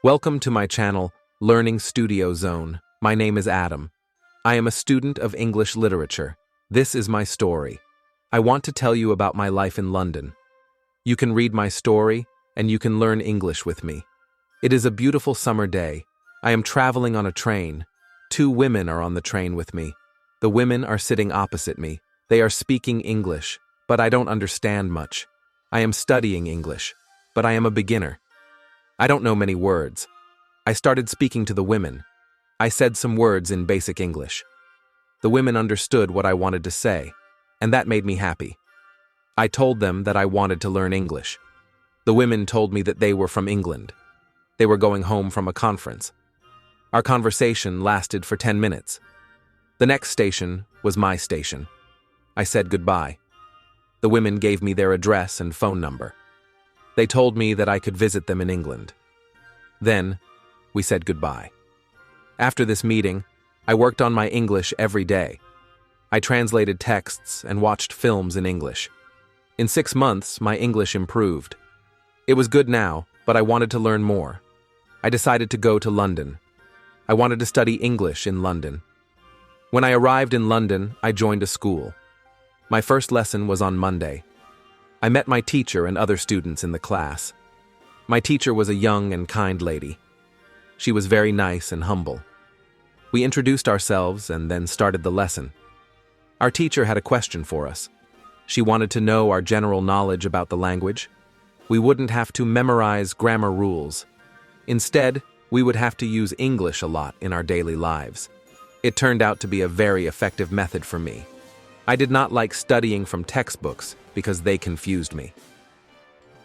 Welcome to my channel, Learning Studio Zone. My name is Adam. I am a student of English literature. This is my story. I want to tell you about my life in London. You can read my story, and you can learn English with me. It is a beautiful summer day. I am traveling on a train. Two women are on the train with me. The women are sitting opposite me. They are speaking English, but I don't understand much. I am studying English, but I am a beginner. I don't know many words. I started speaking to the women. I said some words in basic English. The women understood what I wanted to say, and that made me happy. I told them that I wanted to learn English. The women told me that they were from England. They were going home from a conference. Our conversation lasted for 10 minutes. The next station was my station. I said goodbye. The women gave me their address and phone number. They told me that I could visit them in England. Then, we said goodbye. After this meeting, I worked on my English every day. I translated texts and watched films in English. In 6 months, my English improved. It was good now, but I wanted to learn more. I decided to go to London. I wanted to study English in London. When I arrived in London, I joined a school. My first lesson was on Monday. I met my teacher and other students in the class. My teacher was a young and kind lady. She was very nice and humble. We introduced ourselves and then started the lesson. Our teacher had a question for us. She wanted to know our general knowledge about the language. We wouldn't have to memorize grammar rules. Instead, we would have to use English a lot in our daily lives. It turned out to be a very effective method for me. I did not like studying from textbooks because they confused me.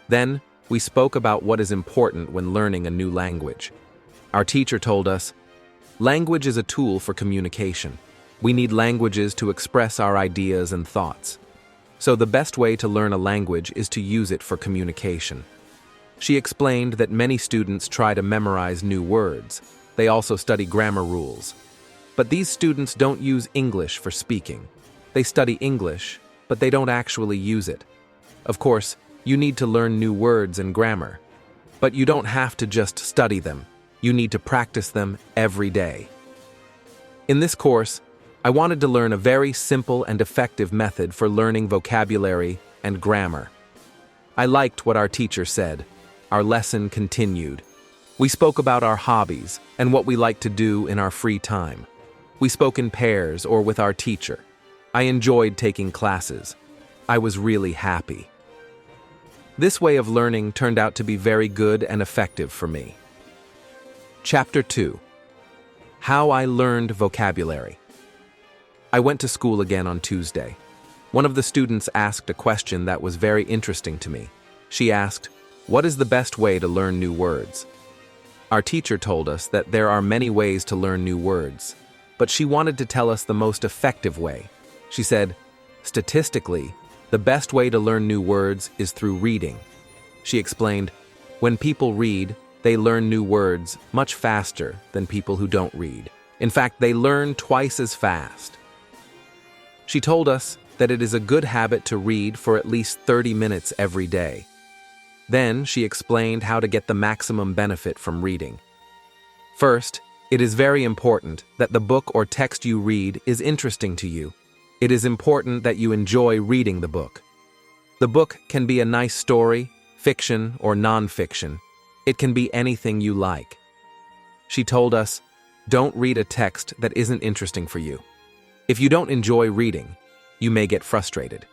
Then, we spoke about what is important when learning a new language. Our teacher told us, language is a tool for communication. We need languages to express our ideas and thoughts. So the best way to learn a language is to use it for communication. She explained that many students try to memorize new words. They also study grammar rules. But these students don't use English for speaking. They study English, but they don't actually use it. Of course, you need to learn new words and grammar. But you don't have to just study them. You need to practice them every day. In this course, I wanted to learn a very simple and effective method for learning vocabulary and grammar. I liked what our teacher said. Our lesson continued. We spoke about our hobbies and what we like to do in our free time. We spoke in pairs or with our teacher. I enjoyed taking classes. I was really happy. This way of learning turned out to be very good and effective for me. Chapter 2. How I learned vocabulary. I went to school again on Tuesday. One of the students asked a question that was very interesting to me. She asked, "What is the best way to learn new words?" Our teacher told us that there are many ways to learn new words, but she wanted to tell us the most effective way. She said, statistically, the best way to learn new words is through reading. She explained, when people read, they learn new words much faster than people who don't read. In fact, they learn twice as fast. She told us that it is a good habit to read for at least 30 minutes every day. Then she explained how to get the maximum benefit from reading. First, it is very important that the book or text you read is interesting to you. It is important that you enjoy reading the book. The book can be a nice story, fiction, or non-fiction. It can be anything you like. She told us, don't read a text that isn't interesting for you. If you don't enjoy reading, you may get frustrated.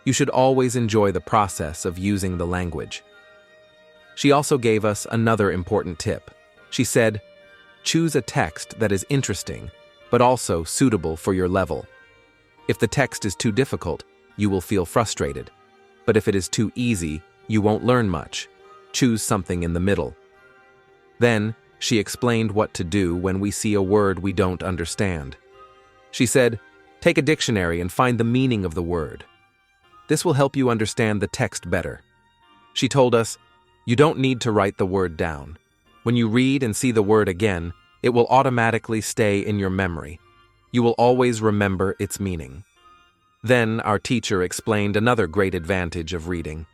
You should always enjoy the process of using the language. She also gave us another important tip. She said, choose a text that is interesting, but also suitable for your level. If the text is too difficult, you will feel frustrated. But if it is too easy, you won't learn much. Choose something in the middle. Then, she explained what to do when we see a word we don't understand. She said, take a dictionary and find the meaning of the word. This will help you understand the text better. She told us, you don't need to write the word down. When you read and see the word again, it will automatically stay in your memory. You will always remember its meaning. Then our teacher explained another great advantage of reading.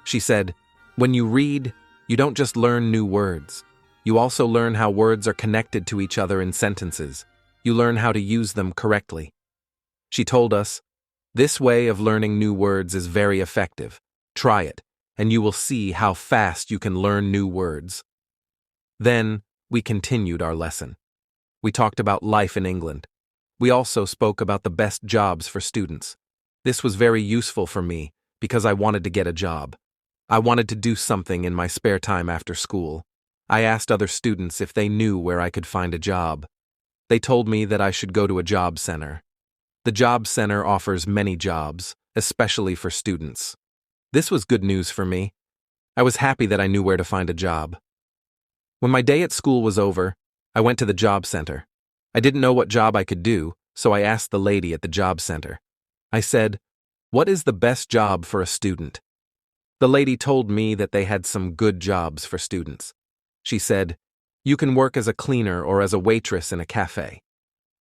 She said, when you read, you don't just learn new words. You also learn how words are connected to each other in sentences. You learn how to use them correctly. She told us, "This way of learning new words is very effective. Try it, and you will see how fast you can learn new words." Then, we continued our lesson. We talked about life in England. We also spoke about the best jobs for students. This was very useful for me because I wanted to get a job. I wanted to do something in my spare time after school. I asked other students if they knew where I could find a job. They told me that I should go to a job center. The job center offers many jobs, especially for students. This was good news for me. I was happy that I knew where to find a job. When my day at school was over, I went to the job center. I didn't know what job I could do, so I asked the lady at the job center. I said, "What is the best job for a student?" The lady told me that they had some good jobs for students. She said, "You can work as a cleaner or as a waitress in a cafe."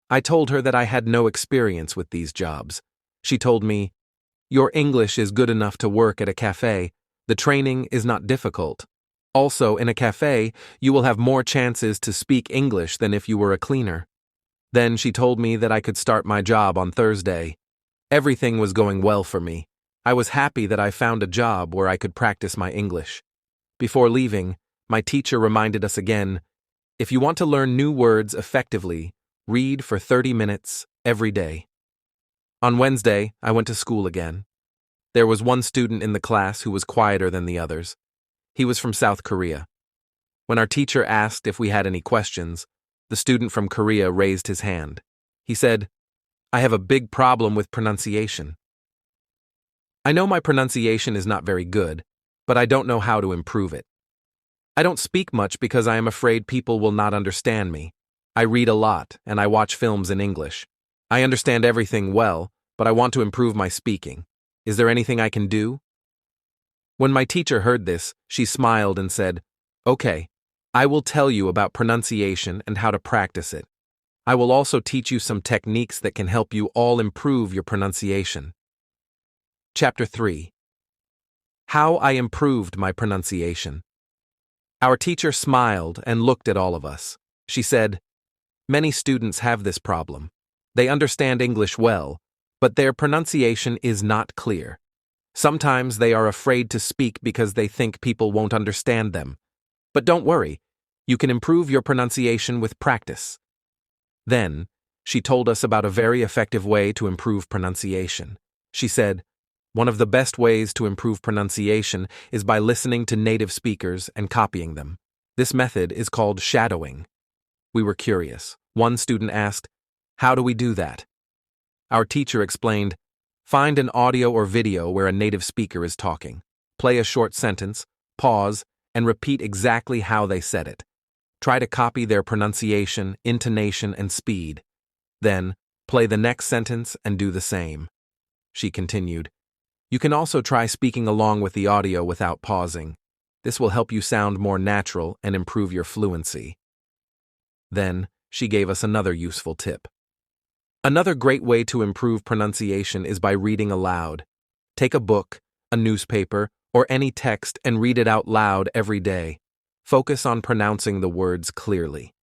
I told her that I had no experience with these jobs. She told me, "Your English is good enough to work at a cafe. The training is not difficult. Also, in a cafe, you will have more chances to speak English than if you were a cleaner." Then she told me that I could start my job on Thursday. Everything was going well for me. I was happy that I found a job where I could practice my English. Before leaving, my teacher reminded us again, "If you want to learn new words effectively, read for 30 minutes every day." On Wednesday, I went to school again. There was one student in the class who was quieter than the others. He was from South Korea. When our teacher asked if we had any questions, the student from Korea raised his hand. He said, "I have a big problem with pronunciation. I know my pronunciation is not very good, but I don't know how to improve it. I don't speak much because I am afraid people will not understand me. I read a lot, and I watch films in English. I understand everything well, but I want to improve my speaking. Is there anything I can do?" When my teacher heard this, she smiled and said, "Okay, I will tell you about pronunciation and how to practice it. I will also teach you some techniques that can help you all improve your pronunciation." Chapter 3. How I improved my pronunciation. Our teacher smiled and looked at all of us. She said, "Many students have this problem. They understand English well, but their pronunciation is not clear. Sometimes they are afraid to speak because they think people won't understand them. But don't worry, you can improve your pronunciation with practice." Then, she told us about a very effective way to improve pronunciation. She said, "One of the best ways to improve pronunciation is by listening to native speakers and copying them. This method is called shadowing." We were curious. One student asked, "How do we do that?" Our teacher explained, "Find an audio or video where a native speaker is talking. Play a short sentence, pause, and repeat exactly how they said it. Try to copy their pronunciation, intonation, and speed. Then, play the next sentence and do the same." She continued, "You can also try speaking along with the audio without pausing. This will help you sound more natural and improve your fluency." Then, she gave us another useful tip. Another great way to improve pronunciation is by reading aloud. Take a book, a newspaper, or any text and read it out loud every day. Focus on pronouncing the words clearly.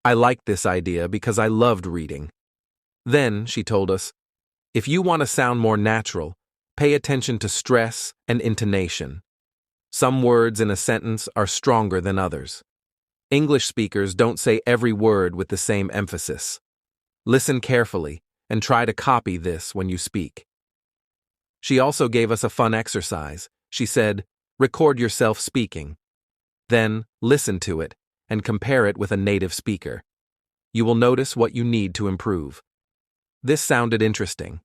I liked this idea because I loved reading. Then, she told us, if you want to sound more natural, pay attention to stress and intonation. Some words in a sentence are stronger than others. English speakers don't say every word with the same emphasis. Listen carefully and try to copy this when you speak. She also gave us a fun exercise. She said, "Record yourself speaking. Then, listen to it and compare it with a native speaker. You will notice what you need to improve." This sounded interesting.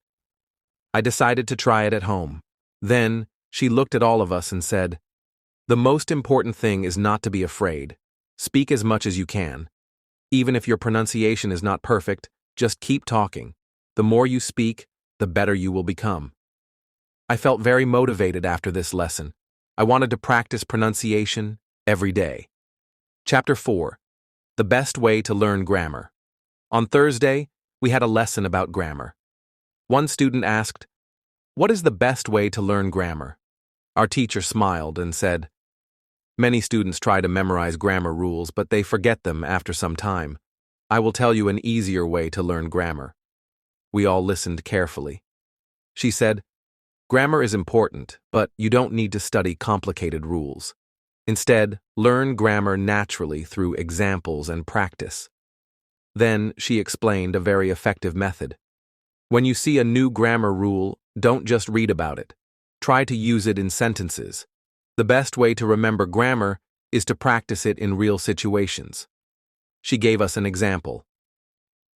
I decided to try it at home. Then, she looked at all of us and said, "The most important thing is not to be afraid. Speak as much as you can. Even if your pronunciation is not perfect, just keep talking. The more you speak, the better you will become." I felt very motivated after this lesson. I wanted to practice pronunciation every day. Chapter 4. The best way to learn grammar. On Thursday, we had a lesson about grammar. One student asked, "What is the best way to learn grammar?" Our teacher smiled and said, Many students try to memorize grammar rules, but they forget them after some time. I will tell you an easier way to learn grammar. We all listened carefully. She said, "Grammar is important, but you don't need to study complicated rules. Instead, learn grammar naturally through examples and practice." Then she explained a very effective method. When you see a new grammar rule, don't just read about it. Try to use it in sentences. The best way to remember grammar is to practice it in real situations. She gave us an example.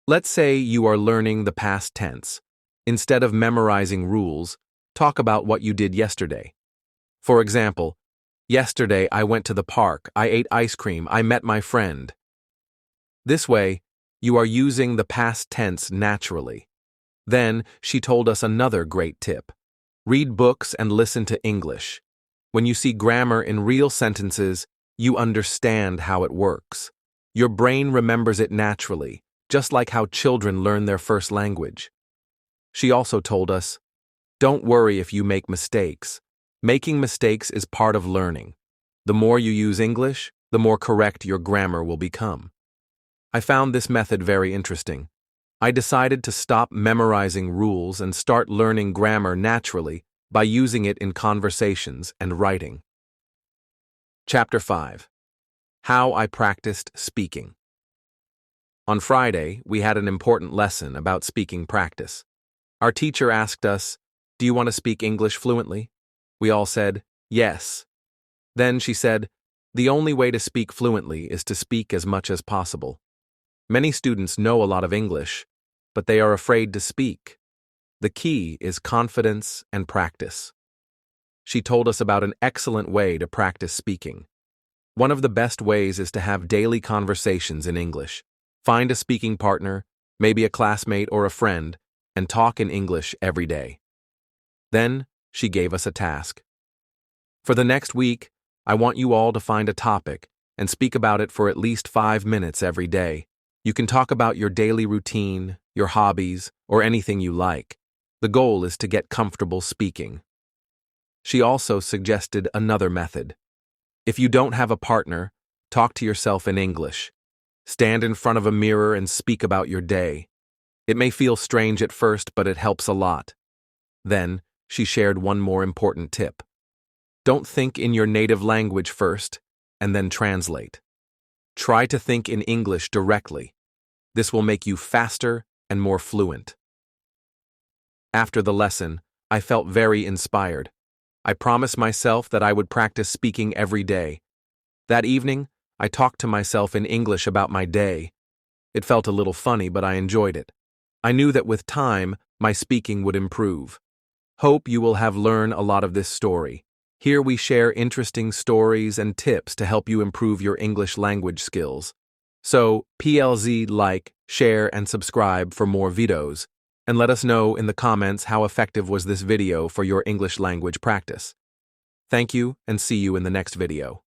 Let's say you are learning the past tense. Instead of memorizing rules, talk about what you did yesterday. For example, yesterday I went to the park, I ate ice cream, I met my friend. This way, you are using the past tense naturally. Then, she told us another great tip. Read books and listen to English. When you see grammar in real sentences, you understand how it works. Your brain remembers it naturally, just like how children learn their first language. She also told us, don't worry if you make mistakes. Making mistakes is part of learning. The more you use English, the more correct your grammar will become. I found this method very interesting. I decided to stop memorizing rules and start learning grammar naturally by using it in conversations and writing. Chapter 5. How I Practiced Speaking. On Friday, we had an important lesson about speaking practice. Our teacher asked us, "Do you want to speak English fluently?" We all said, "Yes." Then she said, "The only way to speak fluently is to speak as much as possible." Many students know a lot of English, but they are afraid to speak. The key is confidence and practice. She told us about an excellent way to practice speaking. One of the best ways is to have daily conversations in English. Find a speaking partner, maybe a classmate or a friend, and talk in English every day. Then, she gave us a task. For the next week, I want you all to find a topic and speak about it for at least 5 minutes every day. You can talk about your daily routine, your hobbies, or anything you like. The goal is to get comfortable speaking. She also suggested another method. If you don't have a partner, talk to yourself in English. Stand in front of a mirror and speak about your day. It may feel strange at first, but it helps a lot. Then, she shared one more important tip. Don't think in your native language first, and then translate. Try to think in English directly. This will make you faster and more fluent. After the lesson, I felt very inspired. I promised myself that I would practice speaking every day. That evening, I talked to myself in English about my day. It felt a little funny, but I enjoyed it. I knew that with time, my speaking would improve. Hope you will have learned a lot of this story. Here we share interesting stories and tips to help you improve your English language skills. So, PLZ like, share, and subscribe for more videos, and let us know in the comments how effective was this video for your English language practice. Thank you, and see you in the next video.